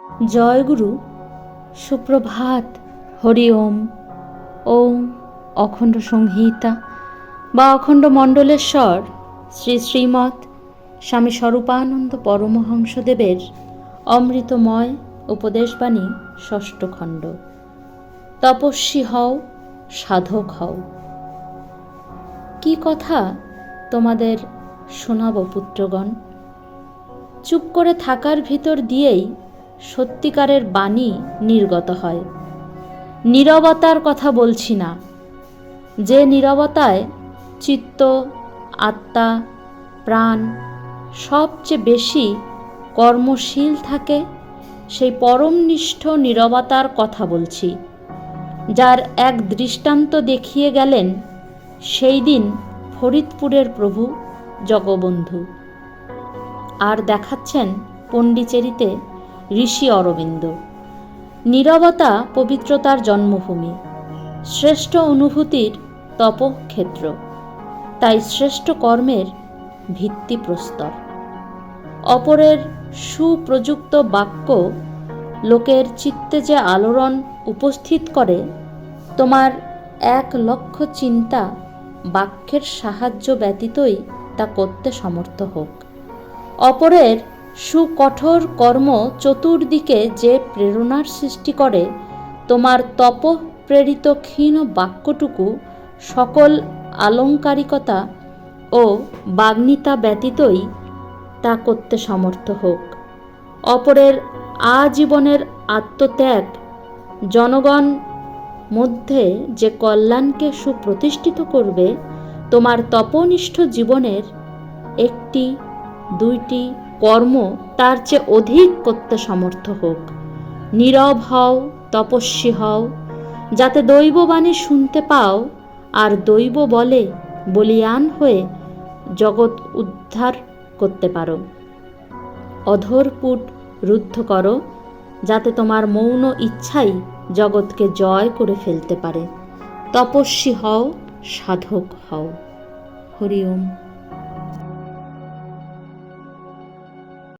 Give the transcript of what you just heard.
জয় গুরু, সুপ্রভাত, হরি ওম। ওম অখণ্ড সংহিতা বা অখণ্ড মণ্ডলেশ্বর শ্রী শ্রীমৎ স্বামী স্বরূপানন্দ পরমহংসদেবের অমৃতময় উপদেশবাণী ষষ্ঠ খণ্ড। তপস্বী হও, সাধক হও। কি কথা তোমাদের শোনাব পুত্রগণ? চুপ করে থাকার ভিতর দিয়েই সত্যিকারের বাণী নির্গত হয়। নীরবতার কথা বলছি না, যে নীরবতায় চিত্ত, আত্মা, প্রাণ সবচেয়ে বেশি কর্মশীল থাকে, সেই পরমনিষ্ঠ নীরবতার কথা বলছি, যার এক দৃষ্টান্ত দেখিয়ে গেলেন সেই দিন ফরিদপুরের প্রভু জগবন্ধু, আর দেখাচ্ছেন পণ্ডিচেরিতে ঋষি অরবিন্দ। নীরবতা পবিত্রতার জন্মভূমি, শ্রেষ্ঠ অনুভূতির তপক্ষেত্র, তাই শ্রেষ্ঠ কর্মের ভিত্তিপ্রস্তর। অপরের সুপ্রযুক্ত বাক্য লোকের চিত্তে যে আলোড়ন উপস্থিত করে, তোমার 1,00,000 চিন্তা বাক্যের সাহায্য ব্যতীতই তা করতে সমর্থ হোক। অপরের সুকঠোর কর্ম চতুর্দিকে যে প্রেরণার সৃষ্টি করে, তোমার তপ প্রেরিত ক্ষীণ বাক্যটুকু সকল আলংকারিকতা ও বাগ্মিতা ব্যতীতই তা করতে সমর্থ হোক। অপরের আজীবনের আত্মত্যাগ জনগণ মধ্যে যে কল্যাণকে সুপ্রতিষ্ঠিত করবে, তোমার তপনিষ্ঠ জীবনের 1টি 2টি কর্ম তার চেয়ে অধিক করতে সমর্থ হোক। নীরব হও, তপস্বী হও, যাতে দৈববাণী শুনতে পাও আর দৈব বলে বলীয়ান হয়ে জগৎ উদ্ধার করতে পারো। অধরপুট রুদ্ধ করো, যাতে তোমার মৌন ইচ্ছাই জগৎকে জয় করে ফেলতে পারে। তপস্বী হও, সাধক হও। হরি ওম।